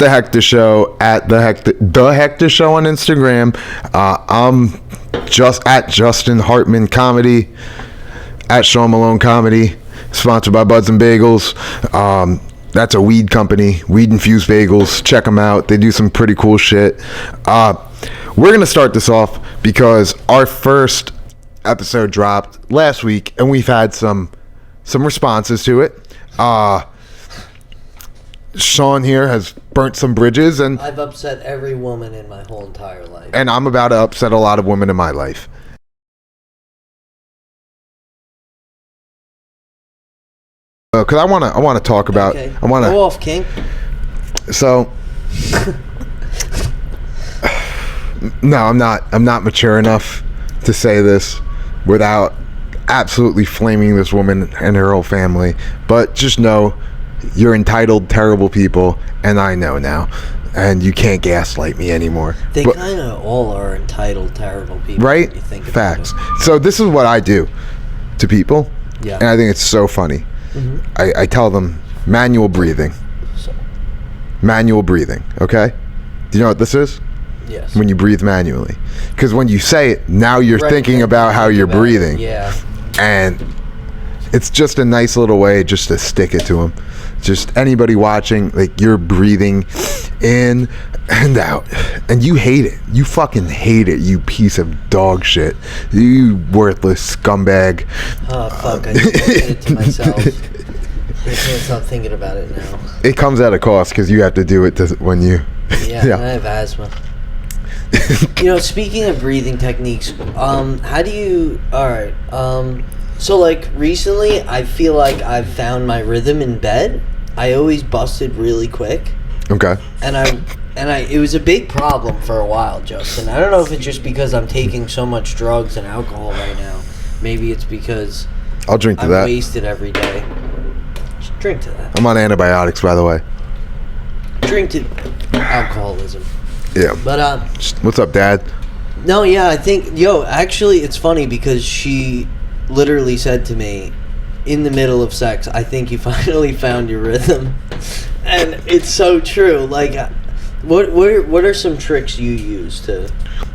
the Hector Show at the Hector Show on Instagram. I'm just at Justin Hartman Comedy, at Sean Malone Comedy, sponsored by Buds and Bagels. That's a weed company, weed infused bagels. Check them out. They do some pretty cool shit. We're gonna start this off because our first episode dropped last week, and we've had some responses to it. Sean here has burnt some bridges, and I've upset every woman in my whole entire life. And I'm about to upset a lot of women in my life. Because I want to talk about. Okay. I want to go off, King. So, no, I'm not mature enough to say this without absolutely flaming this woman and her whole family. But just know, you're entitled, terrible people, and I know now. And you can't gaslight me anymore. They kind of all are entitled, terrible people. Right? When you think Facts. about it. So this is what I do to people. Yeah. And I think it's so funny. Mm-hmm. I tell them manual breathing. Manual breathing, okay? Do you know what this is? Yes. When you breathe manually. Because when you say it, now you're thinking about how you're breathing. Yeah. And it's just a nice little way just to stick it to them. Just anybody watching, like, you're breathing in and out. And you hate it. You fucking hate it, you piece of dog shit. You worthless scumbag. Oh, fuck. I just did it to myself. I can't stop thinking about it now. It comes at a cost because you have to do it when you... Yeah, I have asthma. Speaking of breathing techniques, how do you... Alright, so, like, recently, I feel like I've found my rhythm in bed. I always busted really quick. Okay. And it was a big problem for a while, Justin. I don't know if it's just because I'm taking so much drugs and alcohol right now. Maybe it's because I'll drink to I'm that. wasted every day. Just drink to that. I'm on antibiotics, by the way. Drink to alcoholism. Yeah. But, what's up, Dad? no, yeah, I think... actually, it's funny because she literally said to me in the middle of sex, I think you finally found your rhythm. And it's so true. Like, what are some tricks you use to...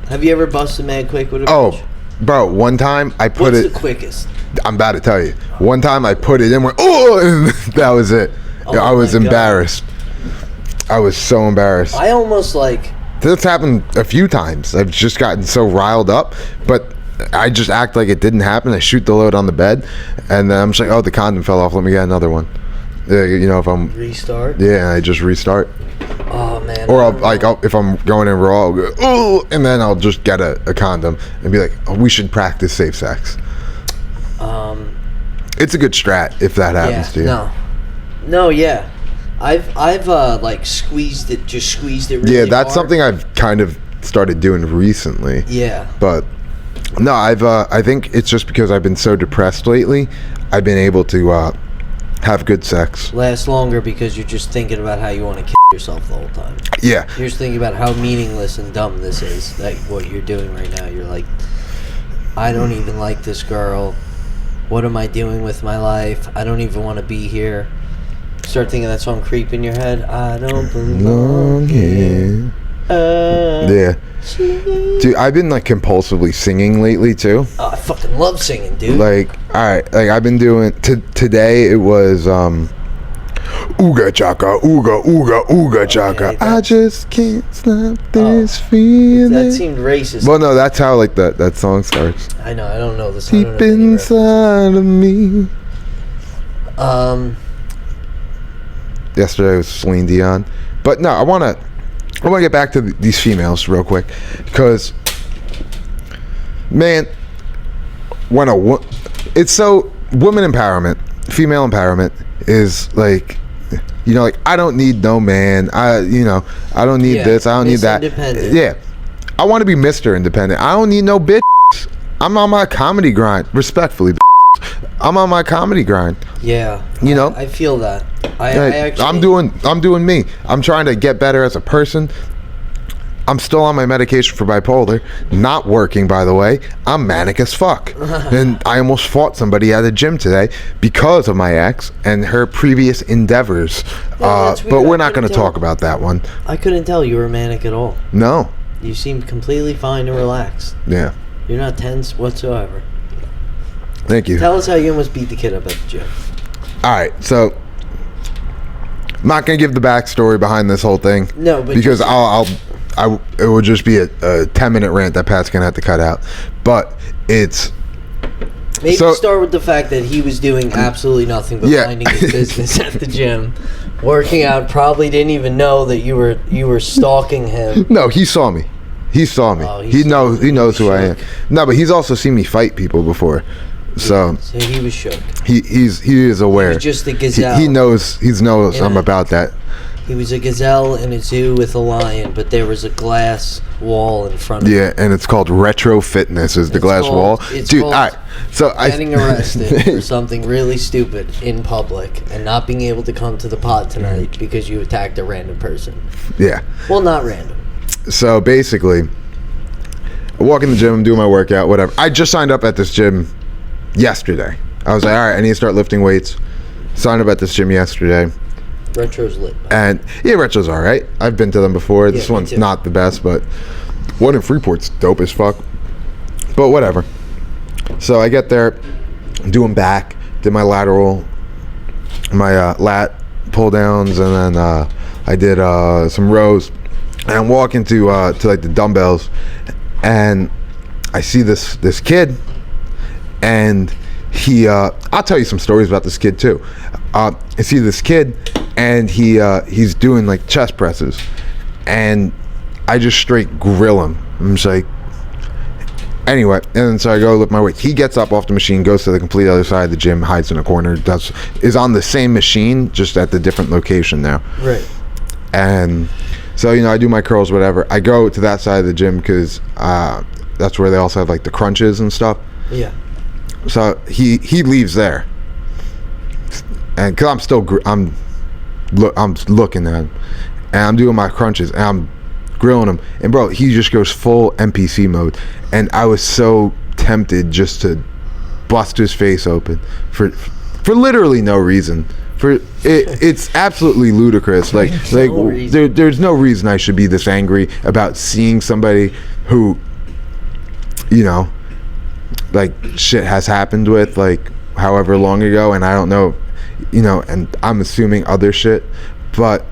Have you ever busted mad quick with a bitch? Bro, one time I put What's the quickest? I'm about to tell you. One time I put it in, went, oh, and that was it. Oh I was my God. embarrassed. I was so embarrassed. I almost like... This happened a few times. I've just gotten so riled up, but I just act like it didn't happen. I shoot the load on the bed, and then I'm just like, oh, the condom fell off. Let me get another one. If I'm... Restart? Yeah, I just restart. Oh, man. Or if I'm going in raw, I'll go, oh, and then I'll just get a condom and be like, oh, we should practice safe sex. It's a good strat if that happens to you. No, yeah. I've like squeezed it really Yeah, that's hard. something I've kind of started doing recently. Yeah. But no, I think it's just because I've been so depressed lately. I've been able to have good sex. Last longer because you're just thinking about how you want to kill yourself the whole time. Yeah. You're just thinking about how meaningless and dumb this is, like what you're doing right now. You're like, I don't even like this girl. What am I doing with my life? I don't even want to be here. Start thinking that song Creep in your head. I don't belong here. Yeah. Dude, I've been like compulsively singing lately too. Oh, I fucking love singing, dude. Like, alright, like I've been doing today it was ooga chaka, ooga ooga ooga chaka. Okay, I just can't stop this feeling. That seemed racist. Well, no, that's how like that song starts. I know, I don't know the song. Deep inside of me. Yesterday was Celine Dion, but no, I want to get back to these females real quick because, man, it's so women empowerment, female empowerment is like, like I don't need no man, I don't need this, I don't need that. Yeah, I want to be Mr. Independent. I don't need no bitch. I'm on my comedy grind, respectfully. I'm on my comedy grind. Yeah, I feel that. I actually, I'm doing me. I'm trying to get better as a person. I'm still on my medication for bipolar. Not working, by the way. I'm manic as fuck. And I almost fought somebody at a gym today because of my ex and her previous endeavors. that's but weird. we're not going to talk about that one. I couldn't tell you were manic at all. No. You seemed completely fine and relaxed. Yeah. You're not tense whatsoever. Thank you. Tell us how you almost beat the kid up at the gym. All right, so I'm not gonna give the backstory behind this whole thing. No, but because it will just be a 10-minute rant that Pat's gonna have to cut out. But it's maybe start with the fact that he was doing absolutely nothing but minding his business at the gym, working out. Probably didn't even know that you were stalking him. No, he saw me. He saw me. Oh, he knows who I am. No, but he's also seen me fight people before. So he was shook. He is aware. He was just a gazelle. He knows I'm about that. He was a gazelle in a zoo with a lion, but there was a glass wall in front of him. Yeah, and it's called retro fitness. Is the glass wall, dude? All right, so getting arrested for something really stupid in public and not being able to come to the pod tonight because you attacked a random person. Yeah. Well, not random. So basically, I walk in the gym, I'm doing my workout, whatever. I just signed up at this gym yesterday. I was like, all right, I need to start lifting weights. Signed up at this gym yesterday. Retro's lit. And yeah, Retro's all right. I've been to them before. This one's too. not the best, but one in Freeport's dope as fuck. But whatever. So I get there, doing back, did my lateral, my lat pull downs, and then I did some rows. And I'm walking to like the dumbbells, and I see this kid, and he I'll tell you some stories about this kid too. I see this kid, and he's doing like chest presses, and I just straight grill him. I'm just like, anyway, and then so I go lift my weight. He gets up off the machine, goes to the complete other side of the gym, hides in a corner, is on the same machine, just at the different location now. Right. And so, I do my curls, whatever. I go to that side of the gym because that's where they also have like the crunches and stuff. Yeah. So he leaves there, and because I'm still I'm looking at him, and I'm doing my crunches, and I'm grilling him, and bro, he just goes full NPC mode, and I was so tempted just to bust his face open for literally no reason. It's absolutely ludicrous. There's no reason I should be this angry about seeing somebody who, like shit has happened with, like however long ago, and I don't know, and I'm assuming other shit, but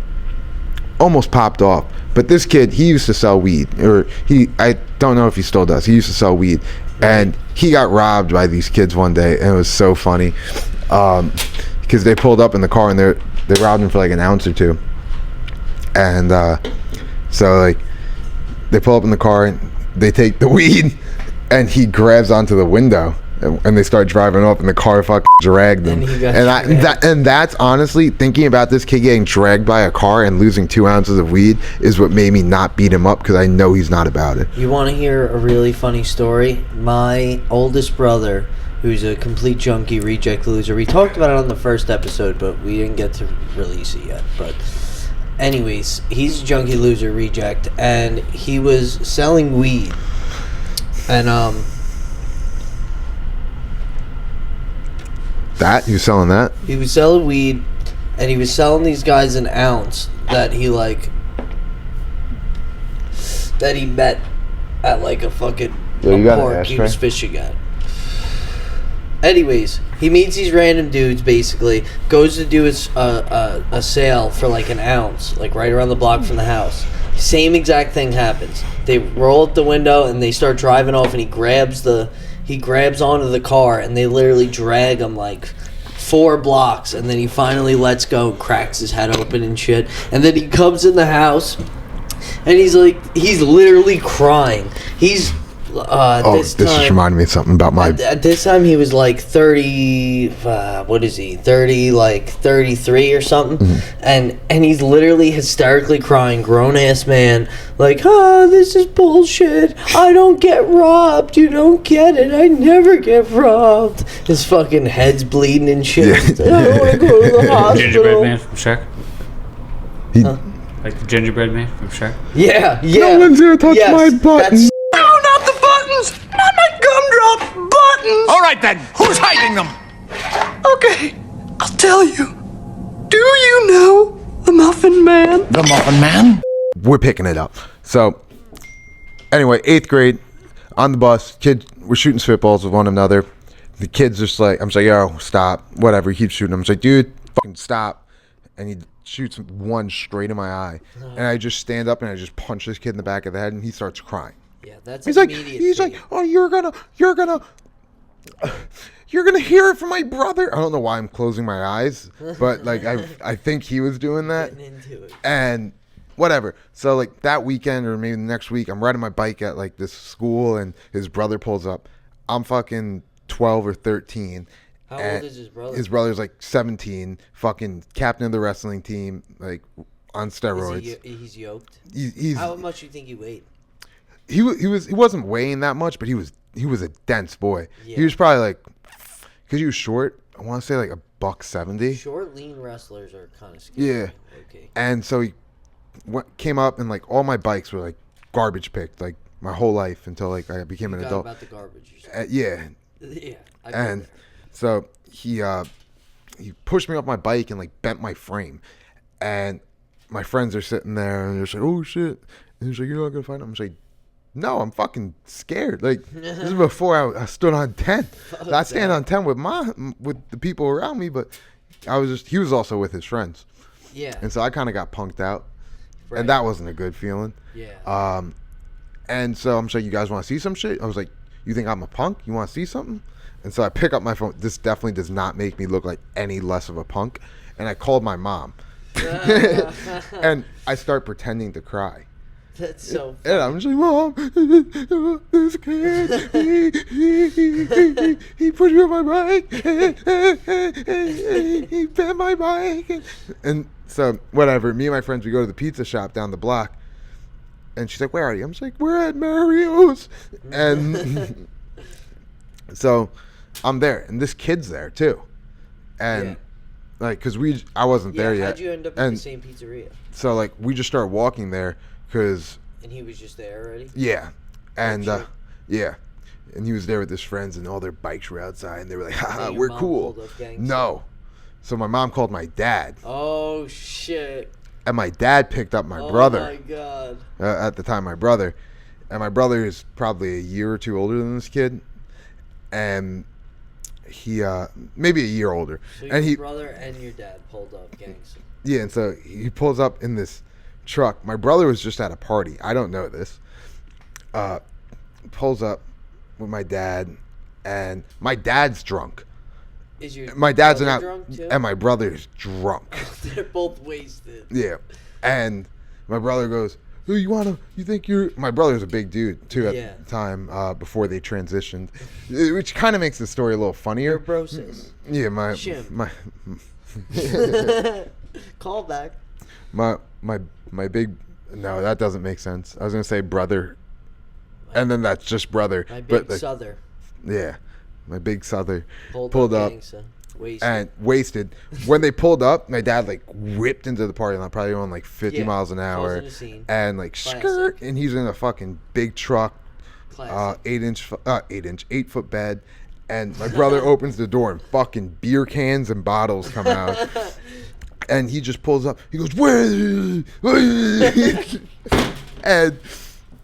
almost popped off. But this kid, he used to sell weed, I don't know if he still does. He used to sell weed, and he got robbed by these kids one day, and it was so funny. Because they pulled up in the car and they robbed him for like an ounce or two, and so like they pull up in the car and they take the weed, and he grabs onto the window, and they start driving off, and the car fucking dragged them. And that's honestly, thinking about this kid getting dragged by a car and losing 2 ounces of weed is what made me not beat him up, because I know he's not about it. You want to hear a really funny story? My oldest brother, who's a complete junkie, reject loser. We talked about it on the first episode, but we didn't get to release it yet. But anyways, he's a junkie loser, reject, and he was selling weed. And that? You selling that? He was selling weed, and he was selling these guys an ounce that he met at like a fucking park he was fishing at. Anyways, he meets these random dudes, basically, goes to do a sale for like an ounce, like right around the block from the house. Same exact thing happens. They roll up the window and they start driving off, and he grabs onto the car, and they literally drag him like 4 blocks, and then he finally lets go and cracks his head open and shit. And then he comes in the house, and he's literally crying. This just reminded me of something about my... At this time, he was like 30... what is he? 33 or something. Mm-hmm. And he's literally hysterically crying, grown-ass man, like, this is bullshit. I don't get robbed. You don't get it. I never get robbed. His fucking head's bleeding and shit. Yeah. I don't want to go to the hospital. Gingerbread man from Shrek? Like the gingerbread man from Shrek? Yeah. No one's gonna touch my buttons. No, not the buttons! Not my gumdrop buttons! All right then, who's hiding them? Okay, I'll tell you. Do you know the Muffin Man? The Muffin Man? We're picking it up. So, anyway, 8th grade, on the bus, kids, we're shooting spitballs with one another. The kid's just like, I'm just like, yo, stop, whatever. He keeps shooting. I'm just like, dude, fucking stop. And he shoots one straight in my eye. And I just stand up and I just punch this kid in the back of the head, and he starts crying. Yeah, that's He's like, immediate. oh, you're gonna hear it from my brother. I don't know why I'm closing my eyes, but like I think he was doing that. Getting into it. And whatever. So like that weekend or maybe the next week, I'm riding my bike at like this school, and his brother pulls up. I'm fucking 12 or 13. How old is his brother? His brother's like 17, fucking captain of the wrestling team, like on steroids. He's yoked. He's How much do you think he weighed? he wasn't weighing that much, but he was a dense boy. Yeah. He was probably like, because he was short, I want to say like $170. Short, lean wrestlers are kind of scary. Yeah. Okay. And so he came up, and like all my bikes were like garbage picked, like my whole life until like I became an Forgot adult. about the garbage. Yeah. Yeah. And so he pushed me off my bike and like bent my frame, and my friends are sitting there and they're like, oh shit, and he's like, you're not gonna find him. I'm just like, no, I'm fucking scared. Like this is before I stood on 10. I stand on 10 with the people around me, but he was also with his friends. Yeah. And so I kind of got punked out, Right. and that wasn't a good feeling. Yeah. And so I'm just like, you guys want to see some shit? I was like, you think I'm a punk? You want to see something? And so I pick up my phone. This definitely does not make me look like any less of a punk. And I called my mom. And I start pretending to cry. That's so And I'm just like, Mom, this kid, he pushed me on my bike. He bent my bike. And so, whatever. Me and my friends, we go to the pizza shop down the block. And she's like, where are you? I'm just like, we're at Mario's. And so I'm there. And this kid's there, too. And, Yeah. like, because I wasn't there yet. How'd you end up at the same pizzeria? So, like, we just started walking there because... And he was just there already? Yeah. And, shit. yeah. And he was there with his friends, and all their bikes were outside, and they were like, haha, your we're mom cool. pulled up gangsta? No. So my mom called my dad, Oh, shit. and my dad picked up my Oh, brother. my God. At the time, my brother. And my brother is probably a year or two older than this kid. And he, maybe a year older. So and your brother and your dad pulled up gangs. Yeah, and so he pulls up in this truck. My brother was just at a party. I don't know this. Pulls up with my dad, and my dad's drunk. Is your My dad's brother not, drunk too? and my brother's drunk. They're both wasted. Yeah, and my brother goes, "Who you think you're?" My brother's a big dude too at Yeah. the time before they transitioned, which kind of makes the story a little funnier. Your bro says. Yeah, Shim. Call back. my big. No, that doesn't make sense. I was gonna say brother, and then that's just brother. My big but like, souther. yeah, my big souther Pulled up. Gangsta. Wasted. and wasted. When they pulled up, my dad like whipped into the party lot, probably on like 50 Yeah, miles an hour, causing a scene. and like Classic. skirt, and he's in a fucking big truck, Classic. 8 foot bed, and my brother opens the door and fucking beer cans and bottles come out, and he just pulls up. He goes, where? And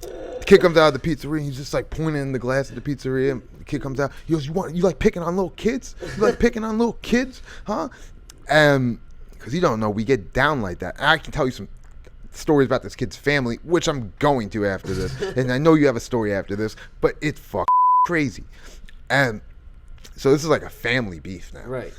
the kid comes out of the pizzeria, and he's just like pointing in the glass at the pizzeria. And the kid comes out. He goes, you like picking on little kids? You like picking on little kids, huh? And because you don't know, we get down like that. And I can tell you some stories about this kid's family, which I'm going to after this. And I know you have a story after this, but it's fucking crazy. And so this is like a family beef now. Right.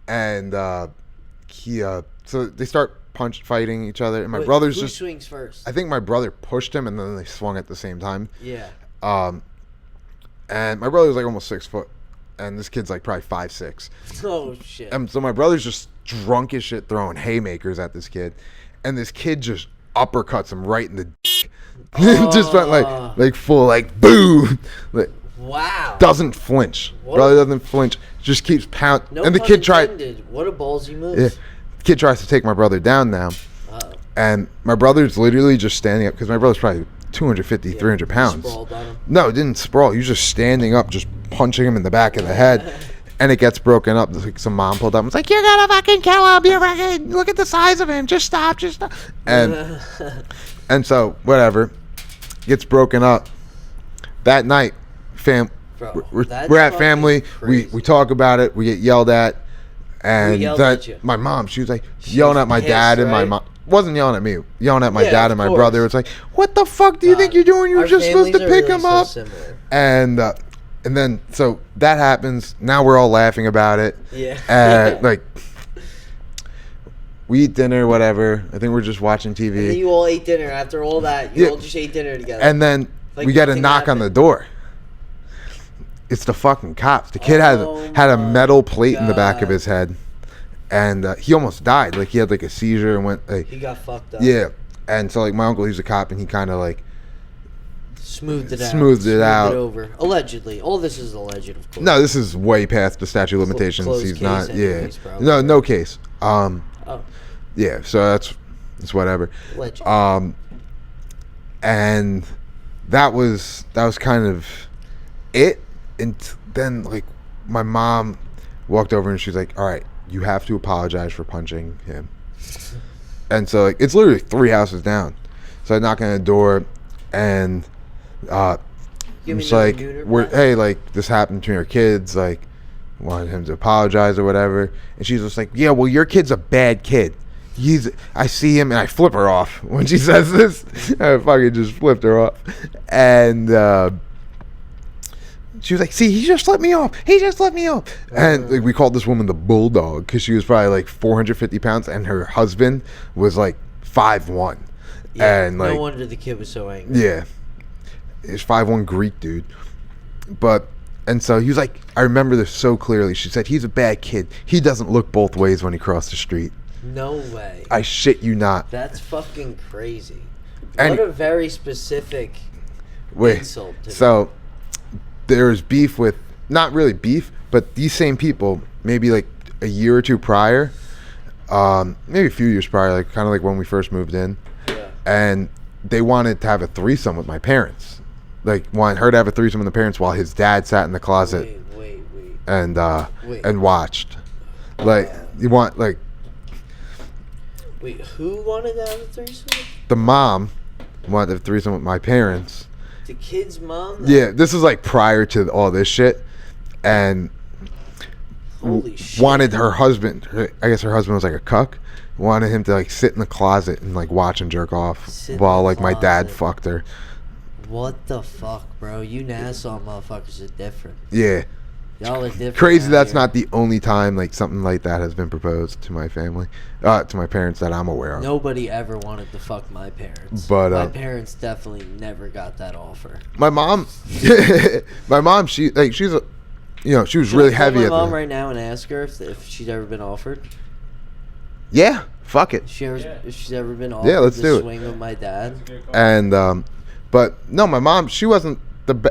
And so they start fighting each other, and my Wait, brother's who just swings first? I think my brother pushed him, and then they swung at the same time. Yeah. And my brother's like almost 6 foot, and this kid's like probably 5'6". Oh shit. And so my brother's just drunk as shit, throwing haymakers at this kid, and this kid just uppercuts him right in the dick. Just went like full like boo. Like, wow. doesn't flinch. Brother doesn't flinch. Just keeps pounding. No and the pun kid tried. intended. What a ballsy move. Yeah, the kid tries to take my brother down now. Uh-oh. And my brother's literally just standing up, because my brother's probably 250, 300 pounds. Sprawled on him. No, it didn't sprawl. He was just standing up, just punching him in the back of the head. And it gets broken up. Like some mom pulled up and was like, "You're gonna fucking kill him. You're fucking, look at the size of him. Just stop. And so, whatever. Gets broken up. That night, Bro, we're that's at fucking family. crazy. We talk about it. We get yelled at. And yelled at you? my mom, she was like She yelling was at my pissed, dad and my right? mom. Wasn't yelling at me. Yelling at my Yeah, dad of and my course. brother. It's like, what the fuck do you think you're doing? You're Our just supposed to families are pick really him so up. similar. And then so that happens. Now we're all laughing about it. Yeah. Like we eat dinner, whatever. I think we're just watching TV. And then you all ate dinner. After all that, you Yeah. all just ate dinner together. And then Like we get a nothing knock on happened. the door. It's the fucking cops. The kid Oh had a my metal plate in the back of God. his head, and he almost died. Like he had like a seizure and went like He got fucked up. yeah. And so like my uncle, he's a cop, and he kind of like Smoothed it out. Smoothed it out. over. Allegedly. All this is alleged, of course. no, this is way past the statute of limitations. Closed He's case not anyways, probably. no case. Oh, Yeah, so that's whatever. alleged. And that was kind of it. And then like my mom walked over and she's like, "All right, you have to apologize for punching him." And so like it's literally 3 houses down. So I knock on the door, and Give me it's the like, neuter breath. hey, like this happened to your kids, like wanted him to apologize or whatever. And she's just like, "Yeah, well, your kid's a bad kid. I see him," and I flip her off when she says this. I fucking just flipped her off. And she was like, "See, he just let me off. He just let me off." And like, we called this woman the Bulldog because she was probably like 450 pounds, and her husband was like 5'1". Yeah, And like, no wonder the kid was so angry. yeah, he's 5'1" Greek dude. And so he was like, I remember this so clearly. She said, "He's a bad kid. He doesn't look both ways when he crossed the street." No way. I shit you not. That's fucking crazy. And- What a very specific Wait, insult to so there's beef with, not really beef, but these same people, maybe like a year or two prior, maybe a few years prior, like kind of like when we first moved in, Yeah. and they wanted to have a threesome with my parents. Like wanted her to have a threesome with the parents while his dad sat in the closet Wait. and Wait. and watched. Like you want like Wait, who wanted to have a threesome? the mom wanted to have a threesome with my parents. The kid's mom? Yeah, this is like prior to all this shit, and Holy shit. wanted her husband. I guess her husband was like a cuck. Wanted him to like sit in the closet and like watch and jerk off Sit in while the like my dad closet. fucked her. What the fuck, bro? You Nassau motherfuckers are different. Yeah, Y'all are different. crazy. out That's here. not the only time like something like that has been proposed to my family, to my parents that I'm aware of. Nobody ever wanted to fuck my parents. But, my parents definitely never got that offer. My mom, she like she's a, she was really Can I heavy call at my mom the. right now and ask her if she's ever been offered. Yeah, fuck it. If she's ever been offered let's to do it. swing with my dad. And but no, my mom, she wasn't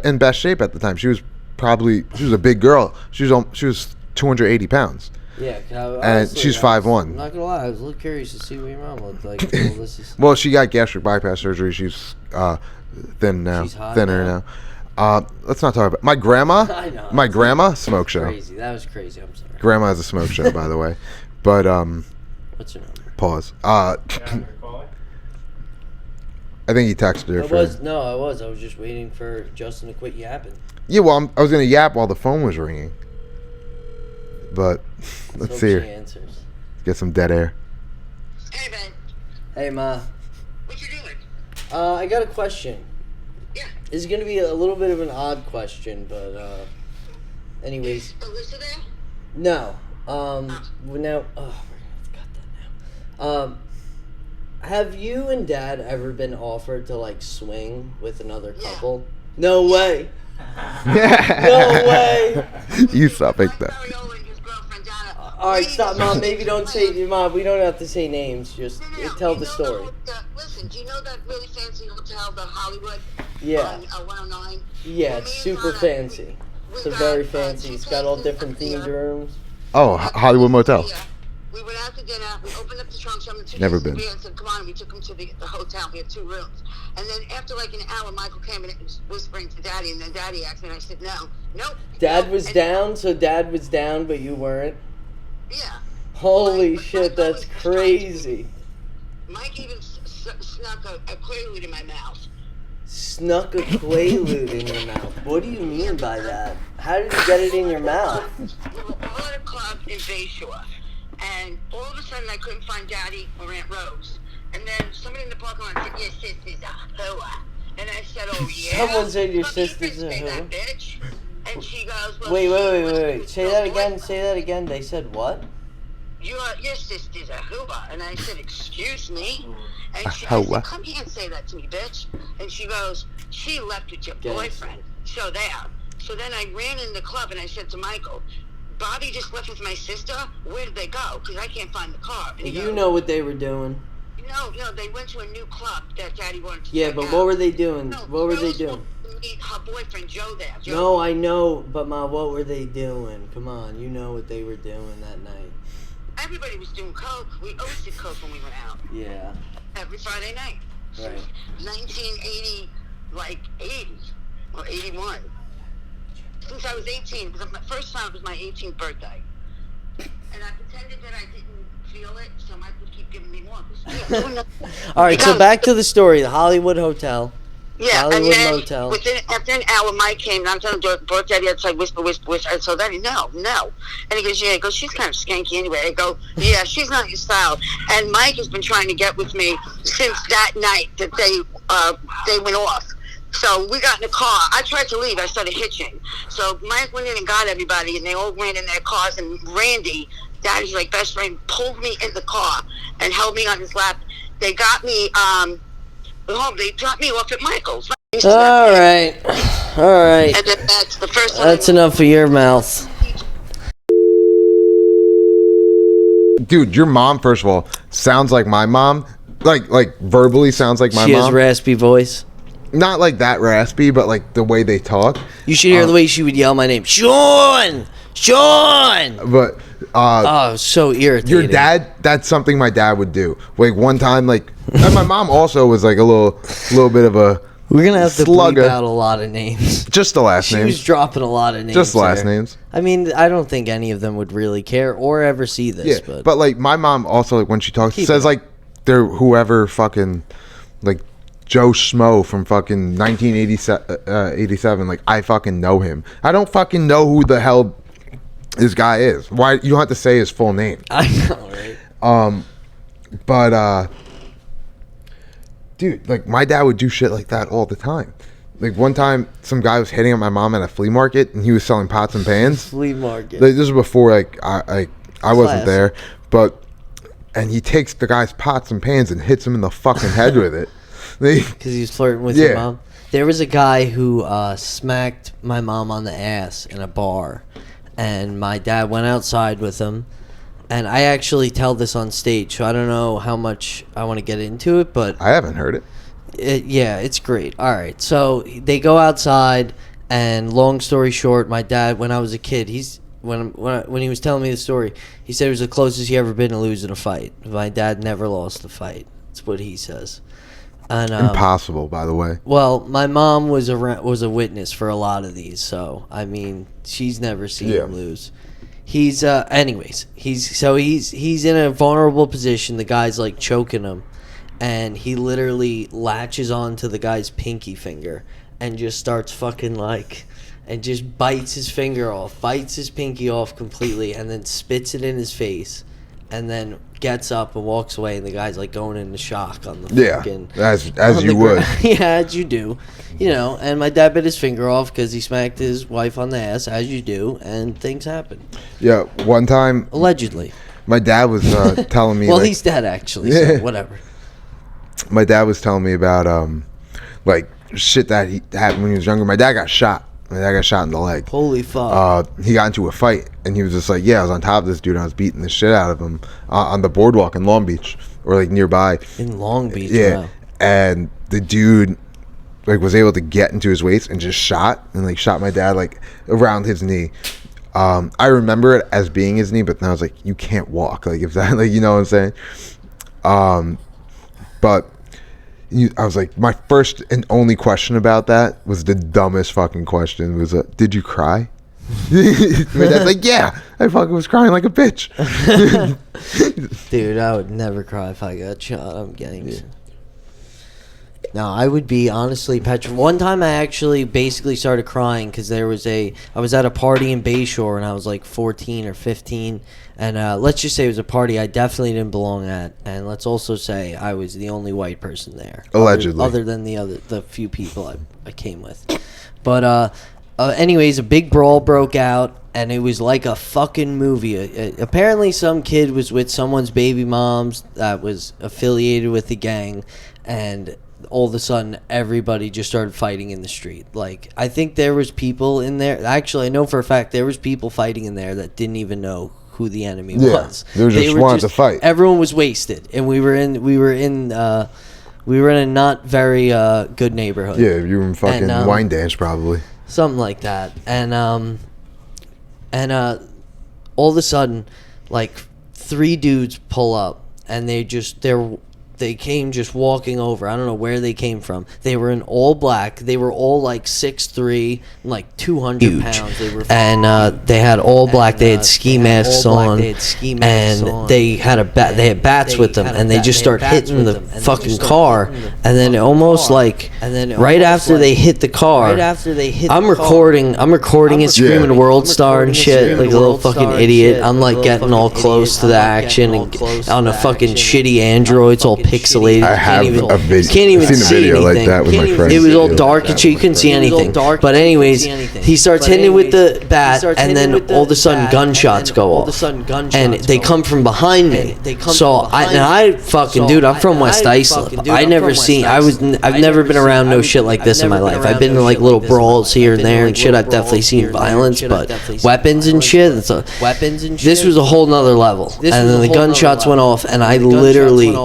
in best shape at the time. She was a big girl. She was 280 pounds. Yeah, And she's 5'1". I'm not gonna lie, I was a little curious to see what your mom looked like. Well, this is Well, she got gastric bypass surgery. She's thin now, She's hot thinner now. now. Let's not talk about my grandma. I know. My grandma, smoke show. crazy. That was crazy. I'm sorry. Grandma has a smoke show, by the way. But What's your number? pause. I think he texted her. I was just waiting for Justin to quit yapping. Yeah, well, I was gonna yap while the phone was ringing. But let's Hope see she her. answers. Get some dead air. Hey, man. Hey, Ma. What you doing? I got a question. Yeah. It's gonna be a little bit of an odd question, but anyways, Alyssa there? no. Now, we're gonna have to cut that now. Have you and Dad ever been offered to like swing with another Yeah. couple? No way. No way. You suffix that. Mario and his girlfriend Donna. All right, Ladies stop, Mom. and Maybe don't say, Mom. We don't have to say names. Just No, tell you the know story. listen, do you know that really fancy hotel, the Hollywood? Yeah. On 109? Yeah, Well, it's me and super Donna, fancy. we It's a got, very two fancy. It's got all places different up here. themed rooms. Oh, Hollywood Motel. Yeah. We went out to dinner. We opened up the trunk. Someone took Never us been. and said, "Come on." And we took him to the hotel. We had 2 rooms. And then after like an hour, Michael came and was whispering to Daddy. And then Daddy asked me, and I said, "No, nope." Dad no." was And- down, so Dad was down, but you weren't. Yeah. Holy Like, shit, Michael that's was crazy. Mike even snuck a quaalude in my mouth. Snuck a quaalude in your mouth. What do you mean by that? How did you get it in your mouth? We were all at a club in Bayshore, and all of a sudden I couldn't find Daddy or Aunt Rose. And then somebody in the parking lot said, "Your sister's a hoa." And I said, "Oh yeah." Someone said your Well, you sister's didn't a say that, hoe? bitch. And she goes, "Well, Wait. she was Say your that again. boyfriend. Say that again. They said what? Your sister's a hooah." And I said, "Excuse me?" And she A said, hoa? "Come here and say that to me, bitch." And she goes, "She left with your Yes. boyfriend." So there. So then I ran in the club and I said to Michael, "Bobby just left with my sister. Where did they go? Because I can't find the car." And he You goes, know what they were doing. No, they went to a new club that Daddy wanted to Yeah, check but out. what were they doing? No, What were they Rose doing? wanted to meet her boyfriend Joe there. Joe. No, I know, but Ma, what were they doing? Come on, you know what they were doing that night. Everybody was doing coke. We always did coke when we went out. Yeah. Every Friday night. Right. 1980, like 80 or 81. Since I was 18, because my first time was my 18th birthday. And I pretended that I didn't feel it, so Mike would keep giving me more. All right, so back to the story, the Hollywood Hotel. Yeah, Hollywood and then Motel. after an hour, Mike came, and I'm telling him, brought Daddy outside, whisper. I told Daddy, no. And he goes, yeah. He goes, she's kind of skanky anyway. I go, yeah, she's not your style. And Mike has been trying to get with me since that night that they went off. So we got in the car. I tried to leave. I started hitching. So Mike went in and got everybody, and they all ran in their cars. And Randy, Daddy's like best friend, pulled me in the car and held me on his lap. They got me. They dropped me off at Michael's. All right. And then that's the first time. That's enough for your mouth. Dude, your mom, first of all, sounds like my mom. Like verbally sounds like my She has mom. a raspy voice. Not like that raspy, but like the way they talk. You should hear the way she would yell my name. Sean! But Oh, so irritating. your dad, that's something my dad would do. Like one time, like, and my mom also was like a little bit of a We're going to have to slugger. bleep out a lot of names. Just the last She names. was dropping a lot of names. Just last there. names. I mean, I don't think any of them would really care or ever see this. Yeah, but like my mom also, like when she talks, Keep says it. like they're whoever fucking like Joe Schmo from fucking 1987. Like I fucking know him. I don't fucking know who the hell this guy is. Why you don't have to say his full name? I know, right? But dude, like my dad would do shit like that all the time. Like one time, some guy was hitting on my mom at a flea market, and he was selling pots and pans. Flea market. Like, this was before I wasn't Classic. there, but and he takes the guy's pots and pans and hits him in the fucking head with it. Because he was flirting with your Yeah. mom. There was a guy who smacked my mom on the ass in a bar, and my dad went outside with him. And I actually tell this on stage, so I don't know how much I want to get into it, but I haven't heard it. yeah, it's great. All right, so they go outside, and long story short, my dad, when I was a kid, when he was telling me the story, he said it was the closest he ever been to losing a fight. My dad never lost a fight. That's what he says. And Impossible, by the way. well, my mom was a witness for a lot of these, so I mean, she's never seen Yeah. him lose. He's anyways, he's in a vulnerable position. The guy's like choking him, and he literally latches onto the guy's pinky finger and just starts fucking like, and just bites his finger off, bites his pinky off completely, and then spits it in his face, and then gets up and walks away, and the guy's like going into shock on the Yeah, fucking as on you the would. yeah, as you do, you know. And my dad bit his finger off because he smacked his wife on the ass, as you do, and things happen Yeah, one time allegedly. my dad was telling me. Well, like, he's dead actually. Yeah. So whatever. my dad was telling me about like shit that he happened when he was younger. My dad got shot. My dad got shot in the leg. Holy fuck. He got into a fight, and he was just like, yeah, I was on top of this dude, and I was beating the shit out of him on the boardwalk in Long Beach, or like nearby. In Long Beach. Yeah, Wow. and the dude like was able to get into his waist and just shot my dad like around his knee. I remember it as being his knee, but then I was like, you can't walk. Like, if that, like, you know what I'm saying? But I was like, my first and only question about that was the dumbest fucking question. Was, did you cry? My dad's like, yeah, I fucking was crying like a bitch. Dude, I would never cry if I got shot. I'm getting No, I would be honestly petrified. One time I actually basically started crying because I was at a party in Bayshore and I was like 14 or 15. And let's just say it was a party I definitely didn't belong at. And let's also say I was the only white person there. Allegedly. Other than the few people I came with. But anyways, a big brawl broke out. And it was like a fucking movie. Apparently some kid was with someone's baby moms that was affiliated with the gang. And all of a sudden, everybody just started fighting in the street. Like, I think there was people in there. Actually, I know for a fact there was people fighting in there that didn't even know who the enemy was. They were wanting to fight. Everyone was wasted, and we were in a not very good neighborhood. Yeah, you were in fucking Wine Dance probably. Something like that. And all of a sudden, like 3 dudes pull up, and they came just walking over. I don't know where they came from. They were in all black. They were all like 6'3", like 200 pounds. They were they had all black. They had ski masks on, and they had bats with them, and they just start hitting the fucking car. And then almost like right after they hit the car, I'm recording it, screaming World Star and shit like a little fucking idiot. I'm like getting all close to the action and on a fucking shitty Android. It's all pixelated. I have a video. Can't even I've seen a video anything. like that with my friends. It was all dark and shit. You couldn't see anything. But anyways, he starts hitting it with the bat, and then all of a sudden gunshots go off, and they come from behind me. So I fucking dude, I'm from West Islip. I've never been around no shit like this in my life. I've been in like little brawls here and there and shit. I've definitely seen violence, but weapons and shit. This was a whole nother level. And then the gunshots went off, and I literally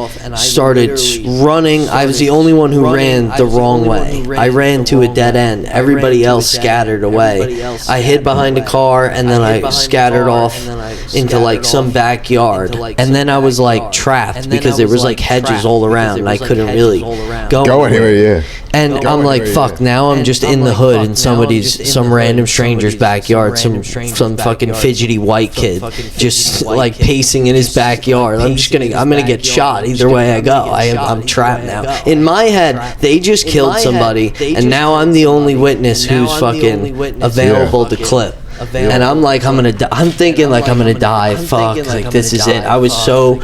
started running. I was the only one who ran the wrong way. I ran to a dead end. Everybody else scattered away. I hid behind a car, and then I scattered off into like some backyard. And then I was like trapped because there was like hedges all around, and I couldn't really go anywhere. Yeah. And I'm like, fuck, now I'm just in the hood in some random stranger's backyard, some fucking fidgety white kid just like pacing in his backyard. I'm gonna get shot either way I go. I'm trapped now. In my head, they just killed somebody, and now I'm the only witness who's fucking available to clip. And I'm like, I'm thinking like I'm gonna die. Fuck, like this is it. I was so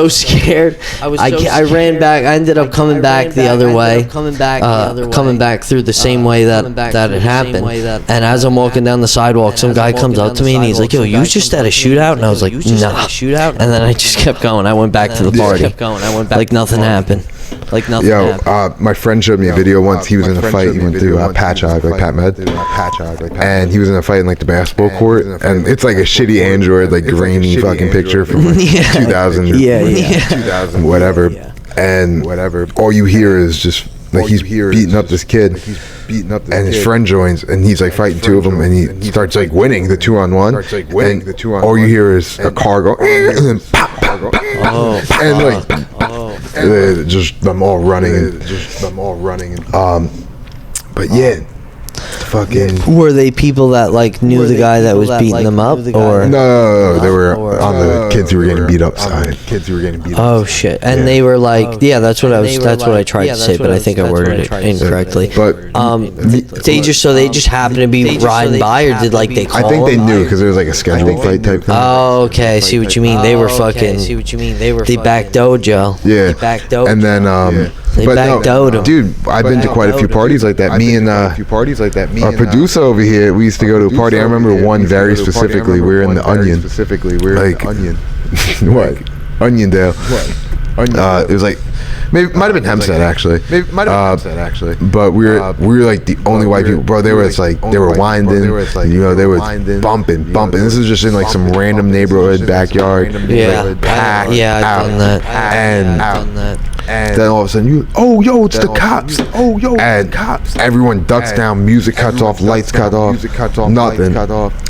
scared. I ran back. I ended up coming back the other way, coming back through the same way that it happened. And as I'm walking down the sidewalk, some guy comes up to me and he's like, "Yo, you was just at a shootout?" And I was like, "Nah." And then I just kept going. I went back to the party. Like nothing happened. Like nothing happened. My friend showed me a video once. He was in a fight. He went through Patchogue, like Pat Med, and he was in a fight in like the basketball court, and it's like a shitty Android, like grainy fucking picture from like 2000, 2000 whatever, and all you hear is just like he's beating up this kid, and his friend joins, and he's like fighting 2 of them, and he starts like winning the 2-on-1, and all you hear is a car go, and then pop, pop, pop, and like just them all running, but yeah. Fucking. Were they people that like knew the guy that was beating them up, or no? They were on the kids who were getting beat up side. Oh shit! And they were like, yeah, that's what I tried to say, but I think I worded it incorrectly. But they just happened to be riding by, or did like they call? I think they knew because there was like a scheduled fight type thing. Oh, okay. I see what you mean. They were fucking. The back dojo. Yeah. And then They backdoored him. Dude, I've been to quite a few parties like that. Me and our producer over here, we used to go to a party. I remember one very specifically. We were in the Onion. Like Onion. What? Oniondale. What? It was like maybe might have been Hempstead actually. But we were like the only white people, bro. They were like they were winding, you know, they were bumping. This is just in like some random neighborhood backyard. Yeah, I've done that. And And then all of a sudden, it's the cops. And everyone ducks down, music cuts off, lights cut off, nothing.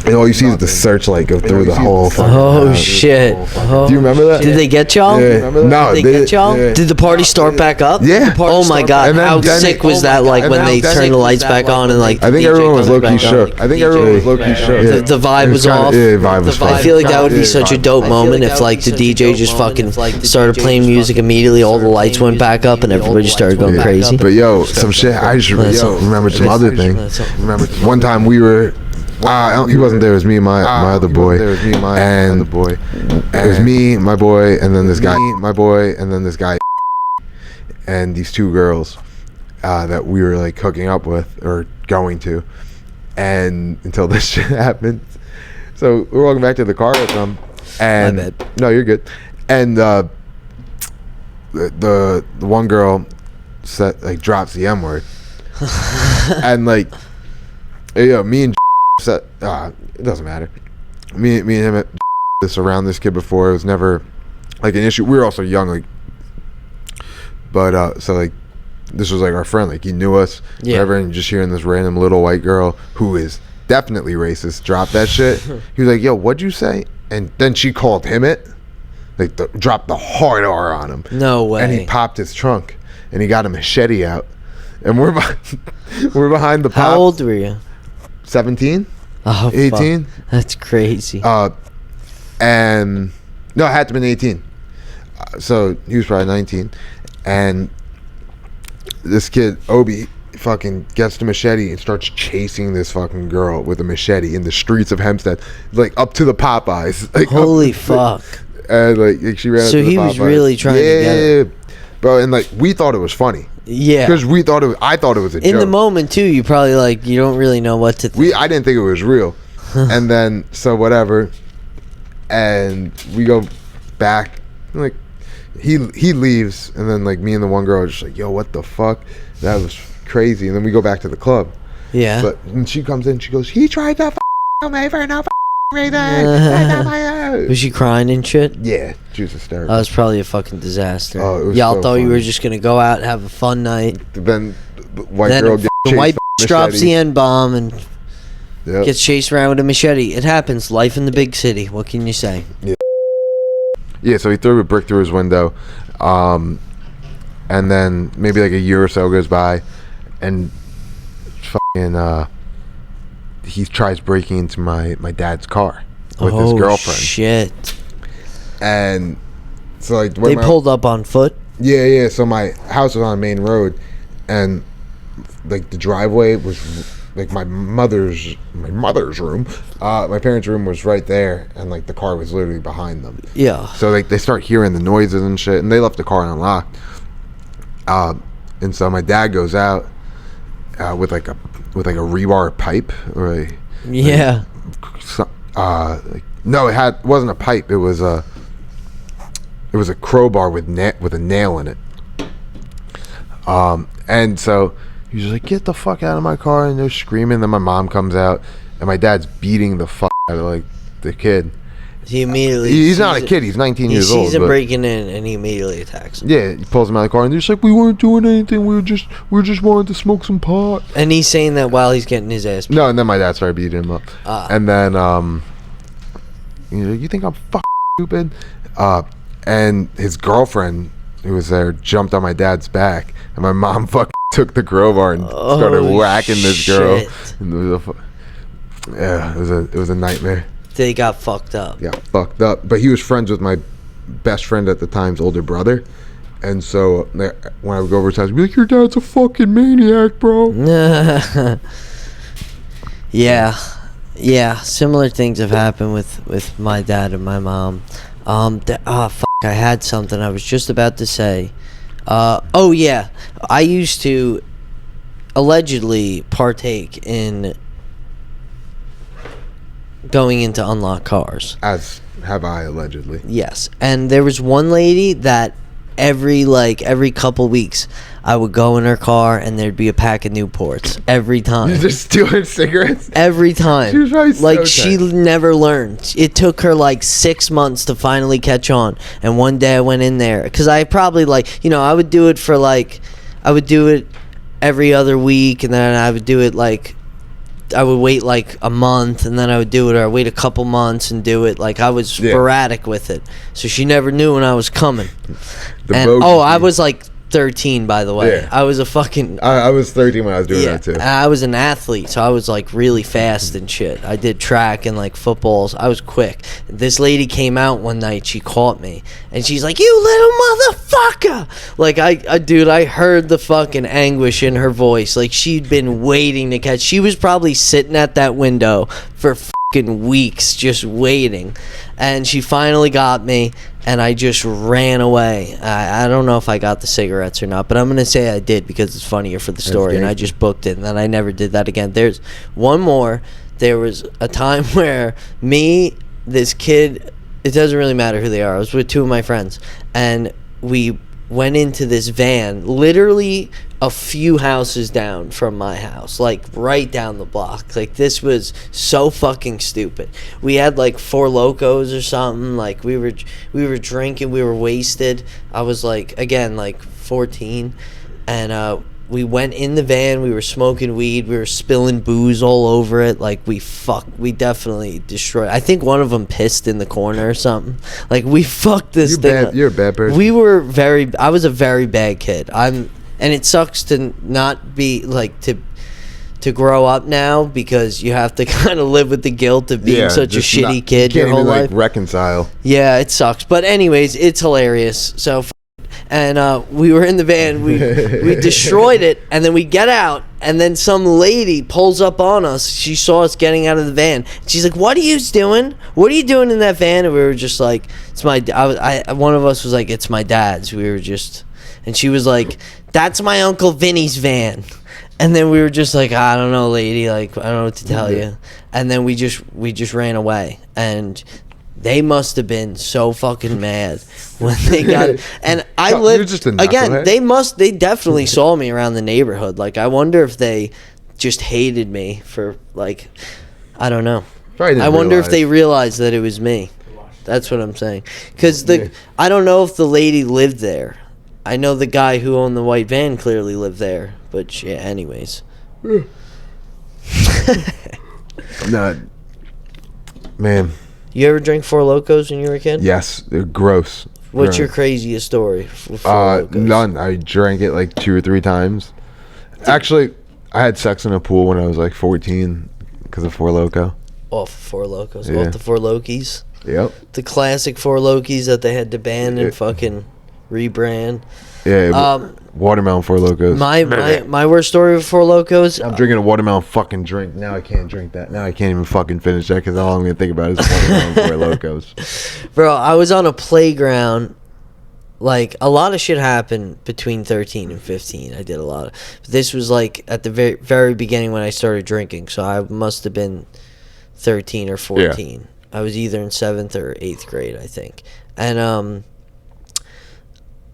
And all you see is the searchlight go through the whole fucking house. Shit. Do you remember that? Did they get y'all? Yeah. No, Did they get y'all? yeah. Did the party start back up? Yeah. Oh my god. And then- How then- sick was that? Like when they turned the lights back on and like. I think the DJ everyone was comes low-key back on, shook. like, I think DJ everyone was low-key back on. shook. The vibe was kinda- off. Yeah, vibe was I fine. feel like that would be Yeah, such a vibe. dope moment if like the DJ just fucking started playing music immediately, all the lights went back up and everybody started going crazy. But yo, some shit. I just remember some other thing. Remember one time we were. He wasn't there. It was me and my other boy. And it was me, my boy, and then this guy, and these two girls that we were like hooking up with or going to, and until this shit happened. So we're walking back to the car with them, and My bad. no, you're good. And the one girl drops the M word, and like, me and said, it doesn't matter. Me and him had this around this kid before. It was never like an issue. We were also young, like, but so like this was like our friend, like he knew us, whatever. And just hearing this random little white girl who is definitely racist drop that shit. He was like, "Yo, what'd you say?" And then she called him it, like dropped the hard R on him. No way. And he popped his trunk and he got a machete out, and we're behind the pops. How old were you? 17, Oh, 18. fuck. That's crazy. And no, it had to have been 18. So he was probably 19, and this kid Obi fucking gets the machete and starts chasing this fucking girl with a machete in the streets of Hempstead, like up to the Popeyes. Like, Holy fuck. And like she ran. So up to the he was Popeyes. really trying to get her. Bro. And like we thought it was funny. Yeah. Because I thought it was a joke. In the moment too, you probably like you don't really know what to think. I didn't think it was real. And then so whatever, and we go back, like he leaves, and then like me and the one girl are just like, yo, what the fuck, that was crazy. And then we go back to the club. Yeah. But when she comes in, she goes, he tried to me for no reason. Was she crying and shit? Yeah, she was hysterical. That was probably a fucking disaster. Oh, it was Y'all so thought you were funny. just gonna go out and have a fun night. Then the white Then girl a gets fucking white chased drops the machete. N bomb and Yep. gets chased around with a machete. It happens. Life in the big city. What can you say? Yeah, so he threw a brick through his window, and then maybe like a year or so goes by, and fucking he tries breaking into my dad's car with his girlfriend. Shit. And so like They pulled up on foot. Yeah. So my house was on a main road, and like the driveway was like my mother's room. My parents' room was right there, and like the car was literally behind them. Yeah. So like they start hearing the noises and shit, and they left the car unlocked. And so my dad goes out with like a rebar pipe or Yeah. no, it wasn't a pipe. It was a crowbar with a nail in it. And so he's just like, get the fuck out of my car, and they're screaming. Then my mom comes out, and my dad's beating the fuck out of like the kid. He immediately. He's not a kid. He's 19 years old. He sees him but- breaking in, and he immediately attacks him. Yeah, he pulls him out of the car, and they're just like, we weren't doing anything. We were just wanting to smoke some pot. And he's saying that while he's getting his ass beat. No, and then my dad started beating him up. And then, you think I'm fucking stupid? And his girlfriend, who was there, jumped on my dad's back, and my mom fucking took the crowbar and started whacking this girl. Shit. And it was a nightmare. They got fucked up. Yeah, fucked up. But he was friends with my best friend at the time's older brother. And so when I would go over to his house, he'd be like, your dad's a fucking maniac, bro. Yeah. Similar things have happened with my dad and my mom. Fuck, I had something I was just about to say. Oh yeah, I used to allegedly partake in going into unlocked cars. As have I, allegedly. Yes, and there was one lady that every couple weeks, I would go in her car and there'd be a pack of Newports every time. You're just stealing cigarettes? Every time. She was probably so like, she tight. never learned. It took her like 6 months to finally catch on. And one day I went in there because I probably I would do it for I would do it every other week, and then I would do it I would wait like a month, and then I would do it, or I'd wait a couple months and do it. Like, I was sporadic with it, so she never knew when I was coming. I was like 13, by the way. Yeah. I was a fucking... I was 13 when I was doing that too. And I was an athlete, so I was like really fast and shit. I did track and like footballs. I was quick. This lady came out one night. She caught me, and she's like, "You little motherfucker!" Like, I heard the fucking anguish in her voice. Like, she'd been waiting to catch. She was probably sitting at that window for fucking weeks just waiting, and she finally got me. And I just ran away. I don't know if I got the cigarettes or not, but I'm going to say I did because it's funnier for the story, and I just booked it, and then I never did that again. There's one more. There was a time where this kid, it doesn't really matter who they are. I was with two of my friends, and we went into this van literally a few houses down from my house, like right down the block. Like, this was so fucking stupid. We had like Four Locos or something. Like, we were drinking, we were wasted. I was like, again, like 14, and we went in the van, we were smoking weed, we were spilling booze all over it. Like, we definitely destroyed. I think one of them pissed in the corner or something. Like, we fucked this thing up. You're a bad person. I was a very bad kid. And it sucks to not be like to grow up now, because you have to kind of live with the guilt of being such a shitty kid your whole life. Reconcile. Yeah, it sucks. But anyways, it's hilarious. So, and we were in the van. We destroyed it, and then we get out, and then some lady pulls up on us. She saw us getting out of the van. She's like, "What are you doing? What are you doing in that van?" And we were just like, "It's my." One of us was like, "It's my dad's." We were just, and she was like, "That's my Uncle Vinny's van." And then we were just like, "I don't know, lady. Like, I don't know what to tell you." And then we just ran away. And they must have been so fucking mad when they got it. And I lived, just a again, knucklehead. they definitely saw me around the neighborhood. Like, I wonder if they just hated me for, like, I don't know. I wonder if they realized that it was me. That's what I'm saying. Because I don't know if the lady lived there. I know the guy who owned the white van clearly lived there. But yeah, anyways. No, man. You ever drink Four Locos when you were a kid? Yes, they're gross. What's your craziest story? None. I drank it like 2 or 3 times. Actually, I had sex in a pool when I was like 14 because of Four Loco. Off Four Locos. Yeah. Off the Four Lokis. Yep. The classic Four Lokis that they had to ban and fucking rebrand. Yeah. Watermelon Four Locos. My worst story with Four Locos. I'm drinking a watermelon fucking drink. Now I can't drink that. Now I can't even fucking finish that because all I'm going to think about is watermelon Four Locos. Bro, I was on a playground. Like, a lot of shit happened between 13 and 15. I did a lot of... This was, like, at the very, very beginning when I started drinking. So I must have been 13 or 14. Yeah. I was either in 7th or 8th grade, I think. And,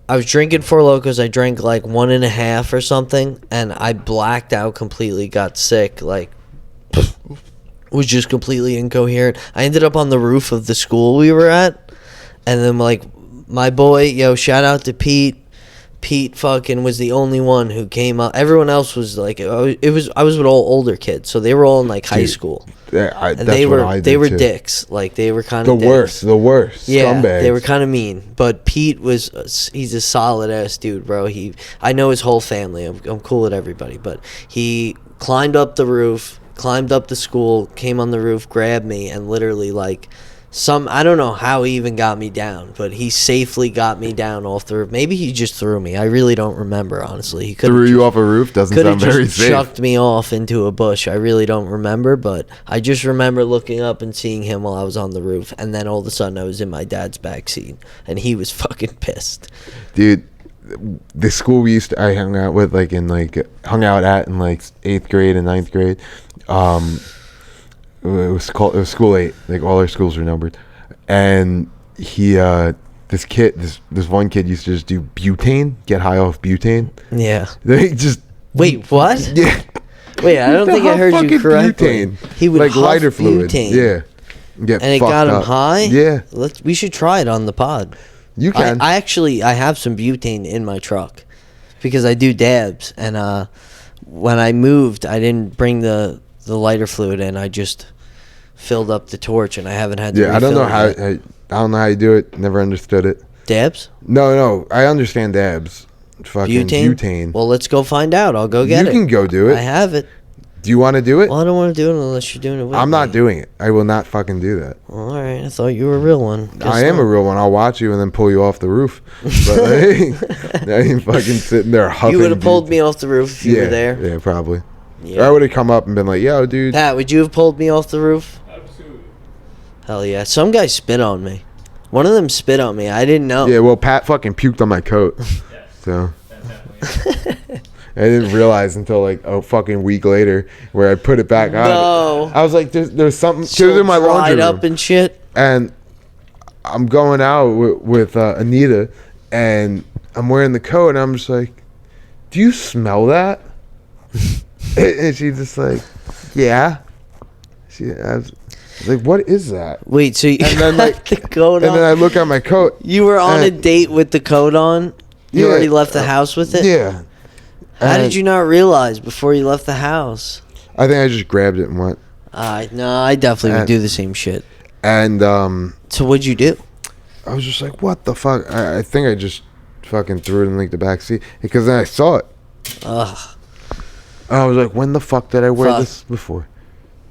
I was drinking Four Locos. I drank like 1.5 or something, and I blacked out completely, got sick, like, was just completely incoherent. I ended up on the roof of the school we were at, and then, like, my boy, shout out to Pete. Pete fucking was the only one who came up. Everyone else was like, I was with all older kids, so they were all in like high school. Yeah, they were dicks. Like, they were kind of the worst. Yeah, scumbags. They were kind of mean. But Pete he's a solid ass dude, bro. I know his whole family. I'm cool with everybody. But he climbed up the roof, climbed up the school, came on the roof, grabbed me, and literally like. I don't know how he even got me down, but he safely got me down off the roof. Maybe he just threw me. I really don't remember, honestly. He threw you off a roof? Doesn't sound very safe. Chucked me off into a bush. I really don't remember, but I just remember looking up and seeing him while I was on the roof, and then all of a sudden I was in my dad's backseat, and he was fucking pissed. Dude, the school I hung out with, like in like 8th grade and 9th grade, it was school 8. Like, all our schools were numbered, and he this one kid used to just do butane, get high off butane. Yeah. They just Wait, what? yeah. Wait, I don't think I heard you Fucking correctly. butane. He would like huff lighter fluid. butane. Yeah. Get And it fucked got him up. high? Yeah. We should try it on the pod. You can. I actually have some butane in my truck because I do dabs, and when I moved, I didn't bring the lighter fluid in. I just filled up the torch, and I haven't had to Yeah, I don't know refill it how. yet. I don't know how you do it. Never understood it. Dabs? No. I understand dabs. Fucking butane. Well, let's go find out. I'll go get it. You can go do it. I have it. Do you want to do it? Well, I don't want to do it unless you're doing it with I'm me. not doing it. I will not fucking do that. Well, all right. I thought you were a real one. Guess I am not. a real one. I'll watch you and then pull you off the roof. But I ain't fucking sitting there huffing. You would have pulled butane. me off the roof if you were there. Yeah, probably. Yeah. Or I would have come up and been like, "Yo, dude." Pat, would you have pulled me off the roof? Absolutely. Hell yeah. Some guy spit on me. One of them spit on me. I didn't know. Yeah, well, Pat fucking puked on my coat. Yes. So That's definitely. I didn't realize until like a fucking week later where I put it back on. No. I was like, "There's something." She Still was in my laundry dried room. up and shit. And I'm going out with Anita, and I'm wearing the coat, and I'm just like, "Do you smell that?" And she's just like, "Yeah." I was like, "What is that?" Wait, so you And then, had like- the coat And on? then I look at my coat. You were on a and- date with the coat on? You Yeah. already left the house with it? Yeah. How And did you not realize before you left the house? I think I just grabbed it and went. No, I definitely would And- do the same shit. And So what'd you do? I was just like, "What the fuck?" I think I just fucking threw it in like the back seat because then I saw it. Ugh. I was like, "When the fuck did I wear Fuck. this before?"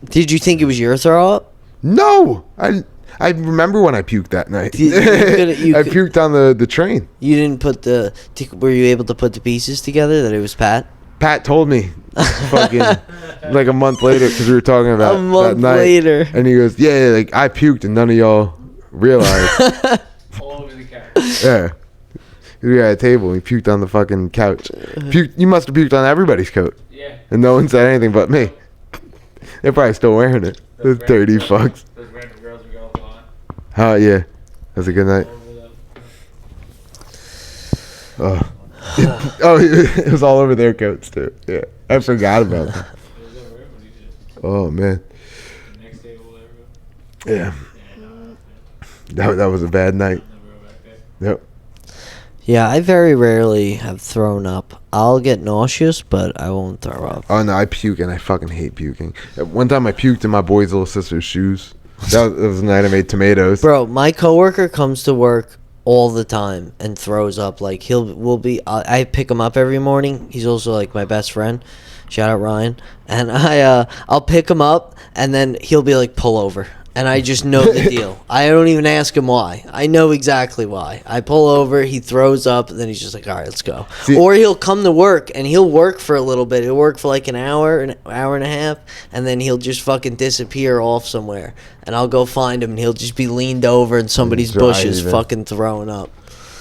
Did you think it was your throw up? No, I remember when I puked that night. You I could- puked on the train. You didn't put were you able to put the pieces together that it was Pat? Pat told me, fucking like a month later because we were talking about A month that night. later. And he goes, "Yeah, like I puked and none of y'all realized." All over the couch. Yeah, we were at a table. He puked on the fucking couch. You must have puked on everybody's coat, Yeah. and no one said anything but me. They're probably still wearing it. Those dirty fucks. Those random girls we go off on. Oh yeah, that was a good night. All over Oh. It was all over their coats too. Yeah, I forgot about that. It was over everybody did. Oh man, The next table, whatever. yeah, Yeah, no, that was a bad night. I'll never go back there. Yep. Yeah, I very rarely have thrown up. I'll get nauseous, but I won't throw up. Oh no, I puke and I fucking hate puking. One time I puked in my boy's little sister's shoes. That was the night I made tomatoes. Bro, my coworker comes to work all the time and throws up. Like I pick him up every morning. He's also like my best friend. Shout out Ryan. And I'll pick him up and then he'll be like, pull over. And I just know the deal. I don't even ask him why. I know exactly why. I pull over, he throws up, and then he's just like, all right, let's go. See- or he'll come to work, and he'll work for a little bit. He'll work for like an hour and a half, and then he'll just fucking disappear off somewhere. And I'll go find him, and he'll just be leaned over in somebody's bushes Driving. fucking throwing up.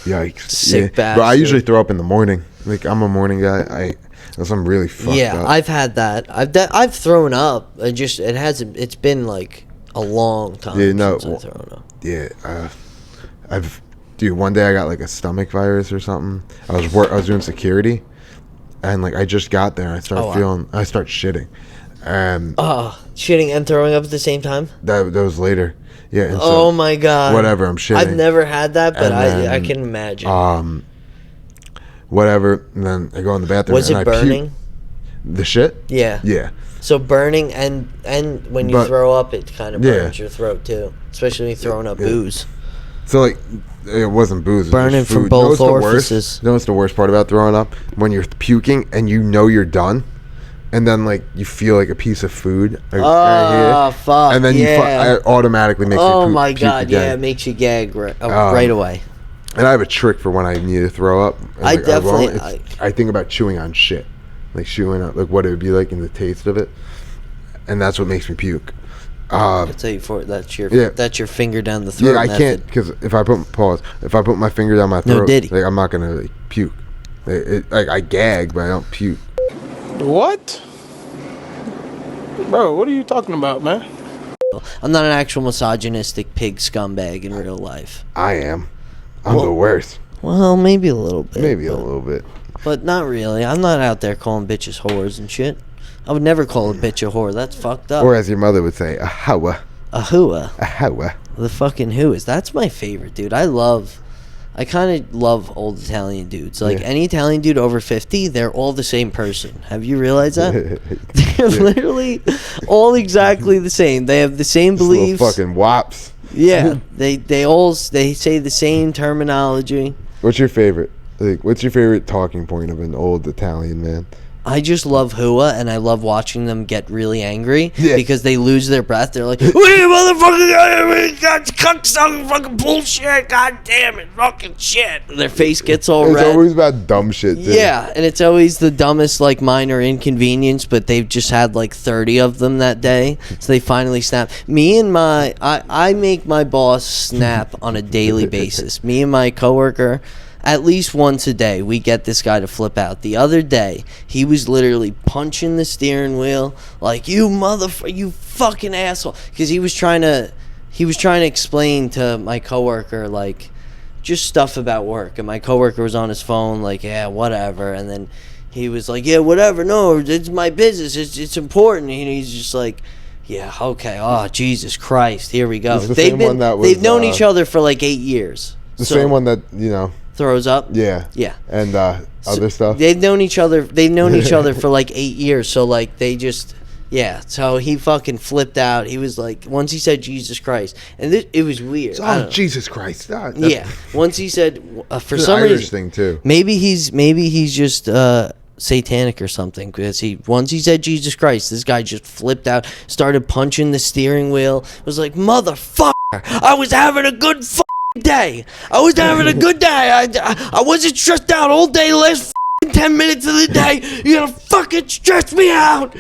Yikes. Sick But I bastard. usually throw up in the morning. Like I'm a morning guy. Unless I'm really fucked Yeah, up. I've had that. I've thrown up. It's been like a long time Yeah, no, since I've thrown up. Yeah, dude. One day I got like a stomach virus or something. I was doing security, and like I just got there and I started Oh, wow. I start shitting, and Shitting and throwing up at the same time? that was later. Yeah. And Oh my god. Whatever. I'm shitting. I've never had that, but And I then, can imagine. Whatever. And then I go in the bathroom. Was and it I puke. burning? The shit. Yeah. Yeah. So burning and when you But- throw up, it kind of Yeah. burns your throat too, especially when you're throwing up booze. So like, it wasn't booze. It was Burning just from food. both You know what's the orifices. worst? You know what's the worst part about throwing up? When you're puking and you know you're done, and then like you feel like a piece of food. Like, Oh, fuck, And then yeah. it automatically makes you Oh puke, my puke god, again. yeah, it makes you gag right away. And I have a trick for when I need to throw up. And, I like, definitely- won't. I think about chewing on shit, like chewing on like what it would be like in the taste of it, and that's what makes me puke. That's your Yeah. that's your finger down the throat. Yeah, I method. can't because if I put my finger down my No throat, diddy. like I'm not gonna like, puke. Like I gag, but I don't puke. What? Bro, what are you talking about, man? I'm not an actual misogynistic pig scumbag in real life. I am. I'm the worst. Well, maybe a little bit. Maybe a little bit. But not really. I'm not out there calling bitches whores and shit. I would never call a bitch a whore. That's fucked up. Or as your mother would say, a hoa. A hua. A hoa. The fucking whoas. That's my favorite, dude. I kind of love old Italian dudes. Like, any Italian dude over 50, they're all the same person. Have you realized that? They're literally all exactly the same. They have the same Just beliefs. little fucking wops. Yeah. they say the same terminology. What's your favorite? Like, what's your favorite talking point of an old Italian man? I just love hua, and I love watching them get really angry because they lose their breath. They're like, "What are you motherfucking cocksucking fucking bullshit? God damn it, fucking shit!" And their face gets all red. It's always about dumb shit, too. Yeah, and it's always the dumbest, like, minor inconvenience, but they've just had like 30 of them that day, so they finally snap. I make my boss snap on a daily basis. Me and my coworker. At least once a day, we get this guy to flip out. The other day, he was literally punching the steering wheel like, you fucking asshole. Because he was trying to explain to my coworker, like, just stuff about work. And my coworker was on his phone, like, yeah, whatever. And then he was like, yeah, whatever. No, it's my business. It's important. And he's just like, yeah, okay. Oh, Jesus Christ. Here we go. They've known each other for like 8 years. The same one that, throws up. Yeah. And other stuff. They've known each other for like 8 years. So like they just so he fucking flipped out. He was like, once he said Jesus Christ, and it was weird. Oh, Jesus Christ. Once he said for some Irish reason thing too. Maybe he's just satanic or something, because once he said Jesus Christ, this guy just flipped out, started punching the steering wheel. It was like, motherfucker, I was having a good day. I was having a good day. I wasn't stressed out all day. The last 10 minutes of the day, you're gonna fucking stress me out.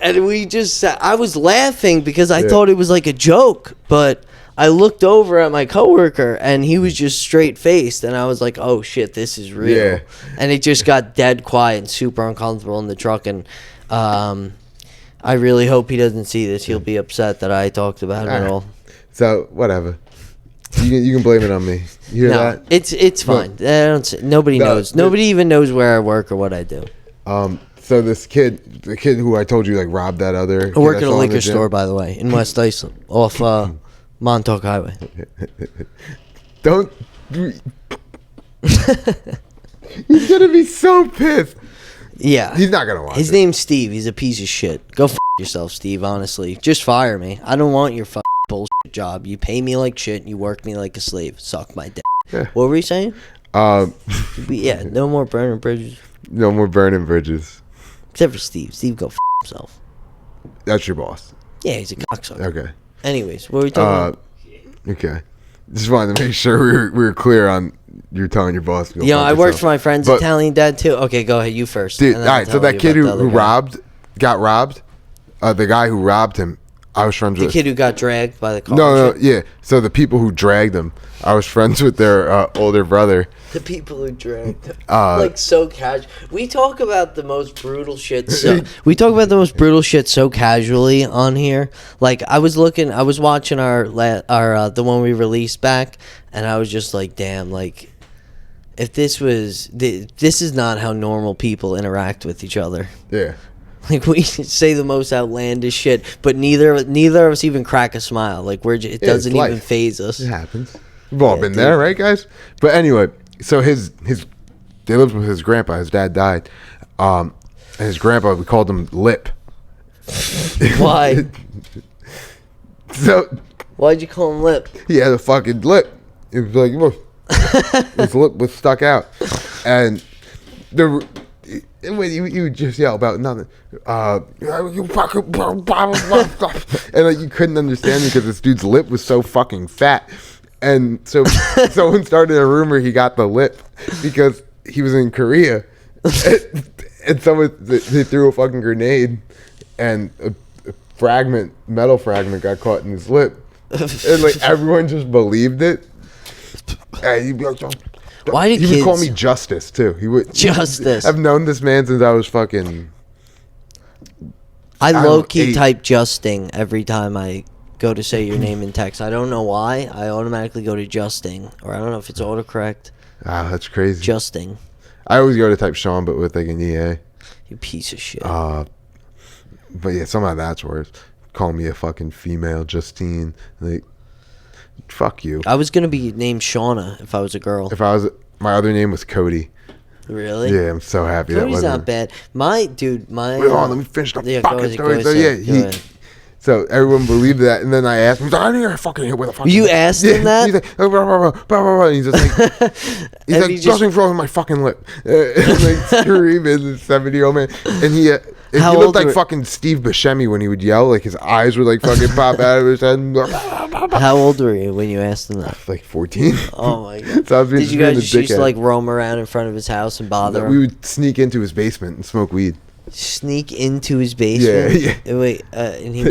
And we just I was laughing because I thought it was like a joke, but I looked over at my coworker and he was just straight faced, and I was like, oh shit, this is real. Yeah. And it just got dead quiet and super uncomfortable in the truck. And I really hope he doesn't see this. He'll be upset that I talked about it all. So whatever. You can blame it on me. You hear that? It's fine. Nobody knows. Nobody even knows where I work or what I do. So the kid who I told you like robbed that other. I work at a liquor store, by the way, in West Iceland, off Montauk Highway. Don't. He's gonna be so pissed. Yeah, he's not gonna watch. His name's Steve. He's a piece of shit. Go yourself, Steve. Honestly, just fire me. I don't want your bullshit job. You pay me like shit and you work me like a slave. Suck my dick. Yeah. What were you saying? No more burning bridges. No more burning bridges. Except for Steve. Steve, go himself. That's your boss. Yeah, he's a cocksucker. Okay. Anyways, what were we talking about? Okay. Just wanted to make sure we were clear on you telling your boss. To go I worked for my friend's Italian dad too. Okay, go ahead. You first. Dude, all right. So that kid who got robbed, the guy who robbed him, I was friends with. The kid who got dragged by the car. No, yeah. So the people who dragged him, I was friends with their older brother. The people who dragged him. Like, so casual. We talk about the most brutal shit. So casually on here. Like, I was watching our the one we released back, and I was just like, damn, like, if this is not how normal people interact with each other. Yeah. Like, we say the most outlandish shit, but neither of us even crack a smile. Like, it doesn't even faze us. It happens. We've all been there, right, guys? But anyway, so they lived with his grandpa. His dad died. And his grandpa, we called him Lip. Why? So why'd you call him Lip? He had a fucking lip. It was like, look, his lip was stuck out, and when you just yell about nothing, you fucking blah, blah, blah, blah. And like you couldn't understand me because this dude's lip was so fucking fat, and so someone started a rumor he got the lip because he was in Korea, and someone they threw a fucking grenade, and a metal fragment got caught in his lip, and like everyone just believed it, and he'd be like, why did he would call me Justice too. He would Justice. I've known this man since I was fucking. I low key type Justing every time I go to say your name in text. I don't know why. I automatically go to Justing, or I don't know if it's autocorrect. Ah, that's crazy. Justing. I always go to type Sean, but with like an EA. You piece of shit. But yeah, somehow that's worse. Call me a fucking female, Justine. Like, fuck you. I was gonna be named Shauna if I was a girl. If I was, my other name was Cody. Really? Yeah, I'm so happy that Cody's wasn't. not bad. My Wait, hold on, let me finish the yeah, fucking go ahead, story. go ahead, go ahead. So everyone believed that, and then I asked him, I didn't fucking hit with a fucking. You asked him that? He's like, blah, blah, blah, blah, blah. And he's just like, he's like, nothing's wrong with my fucking lip. And like screaming, this 70-year-old man. And he looked like fucking Steve Buscemi when he would yell. Like his eyes would like fucking pop out of his head. How old were you when you asked him that? Like 14. Oh my god! So I was Did you guys just used to dickhead. like roam around in front of his house and bother him? We would sneak into his basement and smoke weed. Sneak into his basement. Yeah. Wait, and he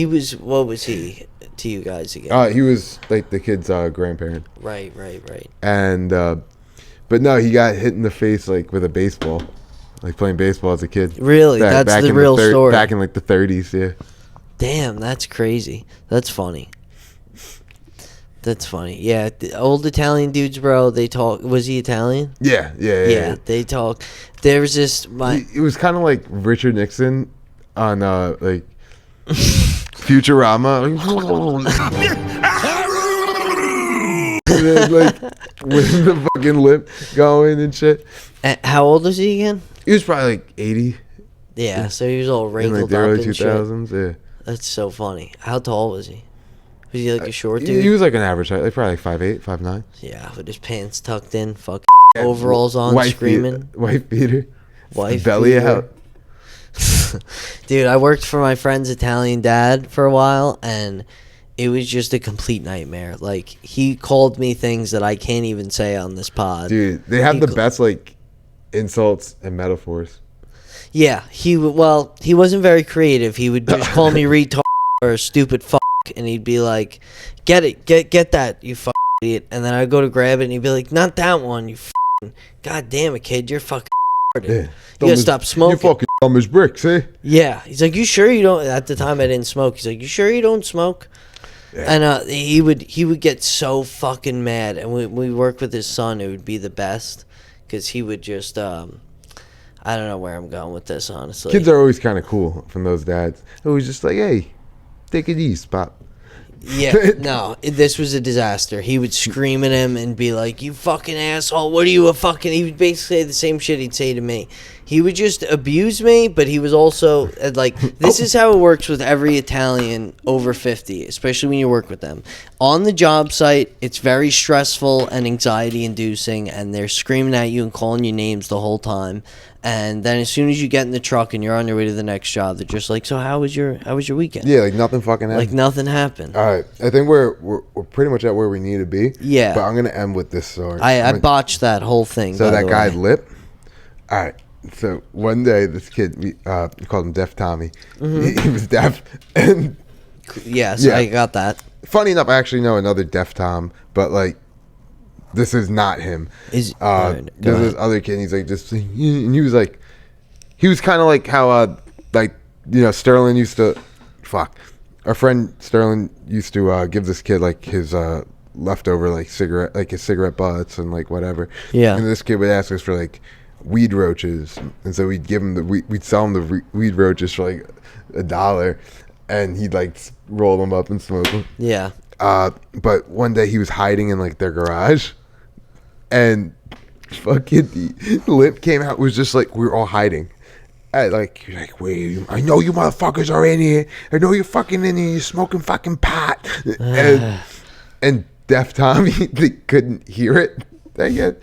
was. What was he to you guys again? He was like the kid's grandparent. Right. And but no, he got hit in the face like with a baseball, like playing baseball as a kid. Really? That's the in real story. Back in like the 30s, yeah. Damn, that's crazy. That's funny. That's funny. Yeah, the old Italian dudes, bro. They talk. Was he Italian? Yeah. They talk. There was this. It was kind of like Richard Nixon on like Futurama. And then, like with the fucking lip going and shit. How old was he again? He was probably like 80 Yeah, so he was all in wrinkled like the up early and shit. 2000s. Yeah. That's so funny. How tall was he? Was he like a short He dude? was like an average height, like probably like 5'8", 5'9". Yeah, with his pants tucked in, overalls on, screaming. White beater. Wife belly beater. out. Dude, I worked for my friend's Italian dad for a while, and it was just a complete nightmare. Like, he called me things that I can't even say on this pod. Dude, they have the best like insults and metaphors. Yeah, he wasn't very creative. He would just call me retard or stupid fuck, and he'd be like, "Get it, get that, you fuck idiot." And then I'd go to grab it, and he'd be like, "Not that one, you fucking god damn it, kid, you're fucking retarded. Yeah. You gotta stop smoking." You fucking dumb as bricks, eh? Yeah, he's like, "You sure you don't?" At the time, I didn't smoke. He's like, "You sure you don't smoke?" Yeah. And he would get so fucking mad, and we work with his son. It would be the best because he would just I don't know where I'm going with this, honestly. Kids are always kind of cool from those dads. Always just like, hey, take it easy, pop. Yeah, no, this was a disaster. He would scream at him and be like, "You fucking asshole, what are you a fucking..." He would basically say the same shit he'd say to me. He would just abuse me, but he was also, like, this is how it works with every Italian over 50, especially when you work with them. On the job site, it's very stressful and anxiety-inducing, and they're screaming at you and calling you names the whole time. And then as soon as you get in the truck and you're on your way to the next job, they're just like, "So how was your weekend?" Yeah, like nothing fucking happened. Like nothing happened. All right, I think we're pretty much at where we need to be. Yeah. But I'm gonna end with this story. I botched that whole thing. So by that the guy way. Lip. All right. So one day, this kid, we called him Deaf Tommy. Mm-hmm. He was deaf, and Yes, Yeah. I got that. funny enough, I actually know another Deaf Tom, but like, this is not him. Is go There's ahead. this other kid. And he's like, just, and he was like, he was kind of like how, like, you know, Sterling used to, our friend Sterling used to give this kid like his leftover like his cigarette butts and like whatever. Yeah. And this kid would ask us for like weed roaches, and so we'd give him we'd sell him the weed roaches for like $1, and he'd like roll them up and smoke them. Yeah. But one day he was hiding in like their garage, and fucking the Lip came out. Was just like we were all hiding. Like, you're like, wait, I know you motherfuckers are in here. I know you're fucking in here. You're smoking fucking pot. And Deaf Tommy, they couldn't hear it again,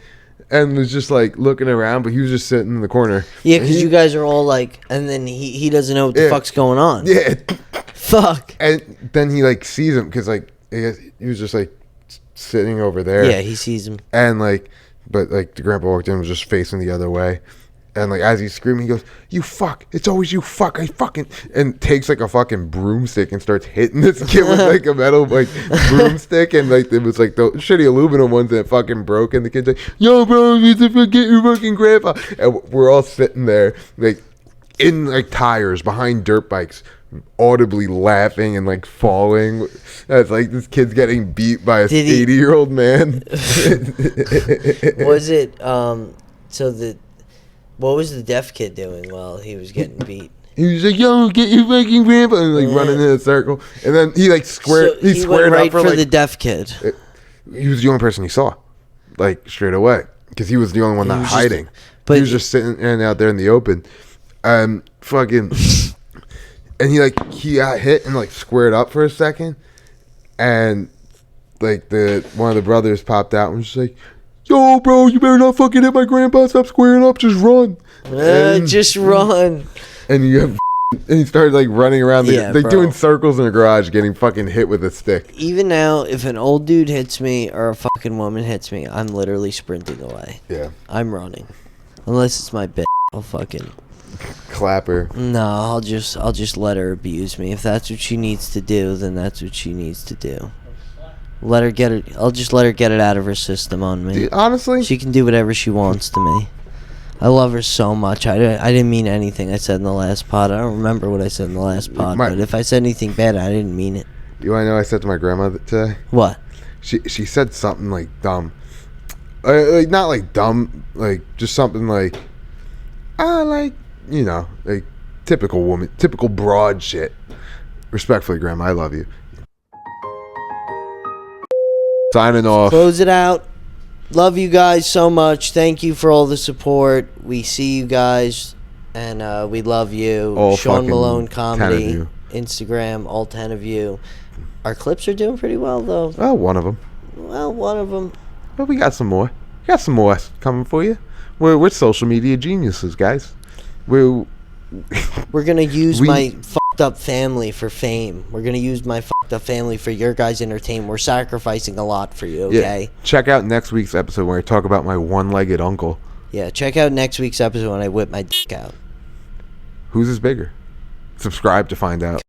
and was just like looking around, but he was just sitting in the corner. Yeah, because you guys are all like, and then he doesn't know what the Yeah. fuck's going on. Yeah. Fuck. And then he like sees him because like he was just like sitting over there. Yeah, he sees him. And like, but like the grandpa walked in, was just facing the other way. And like as he's screaming, he goes, "You fuck! It's always you fuck! I fucking..." And takes like a fucking broomstick and starts hitting this kid with like a metal like broomstick, and like it was like the shitty aluminum ones that fucking broke. And the kid's like, "Yo, bro, you need to forget your fucking grandpa." And we're all sitting there like in like tires behind dirt bikes, audibly laughing and like falling. It's like this kid's getting beat by a Did he- 80-year-old man. Was it what was the deaf kid doing while he was getting beat? He was like, "Yo, get your fucking grandpa!" and like running in a circle. And then he like squared. So he he squared went right up for for like the deaf kid. he was the only person he saw, like straight away, because he was the only one not was just- hiding. but he was just sitting out there in the open, fucking, and he got hit and like squared up for a second, and like one of the brothers popped out and was just like, "Yo, bro, you better not fucking hit my grandpa. Stop squaring up. Just run." Just run. And you have. And he started like running around Yeah, like bro. doing circles in the garage, getting fucking hit with a stick. Even now, if an old dude hits me or a fucking woman hits me, I'm literally sprinting away. Yeah, I'm running. Unless it's my bitch. I'll fucking clapper. No, I'll just let her abuse me. If that's what she needs to do, then that's what she needs to do. Let her get it. I'll just let her get it out of her system on me. Dude, honestly, She can do whatever she wants to me. I love her so much. I didn't mean anything I said in the last pod. I don't remember what I said in the last pod. But if I said anything bad, I didn't mean it. you want to know what I said to my grandma today? What? She said something like dumb, like not like dumb, like just something like, like like typical woman, typical broad shit. Respectfully, Grandma, I love you. Signing off. Close it out. Love you guys so much. Thank you for all the support. We see you guys, and we love you. All Sean fucking Malone 10 of Comedy, you. Instagram, all 10 of you. Our clips are doing pretty well, though. Oh, one of them. Well, one of them. But we got some more. We got some more coming for you. We're social media geniuses, guys. We're gonna use We- my fucked up family for fame. We're gonna use my fucked up family for your guys' entertainment. We're sacrificing a lot for you, okay? Check out next week's episode where I talk about my one-legged uncle. Yeah, check out next week's episode when I whip my dick out. Whose is bigger? Subscribe to find out.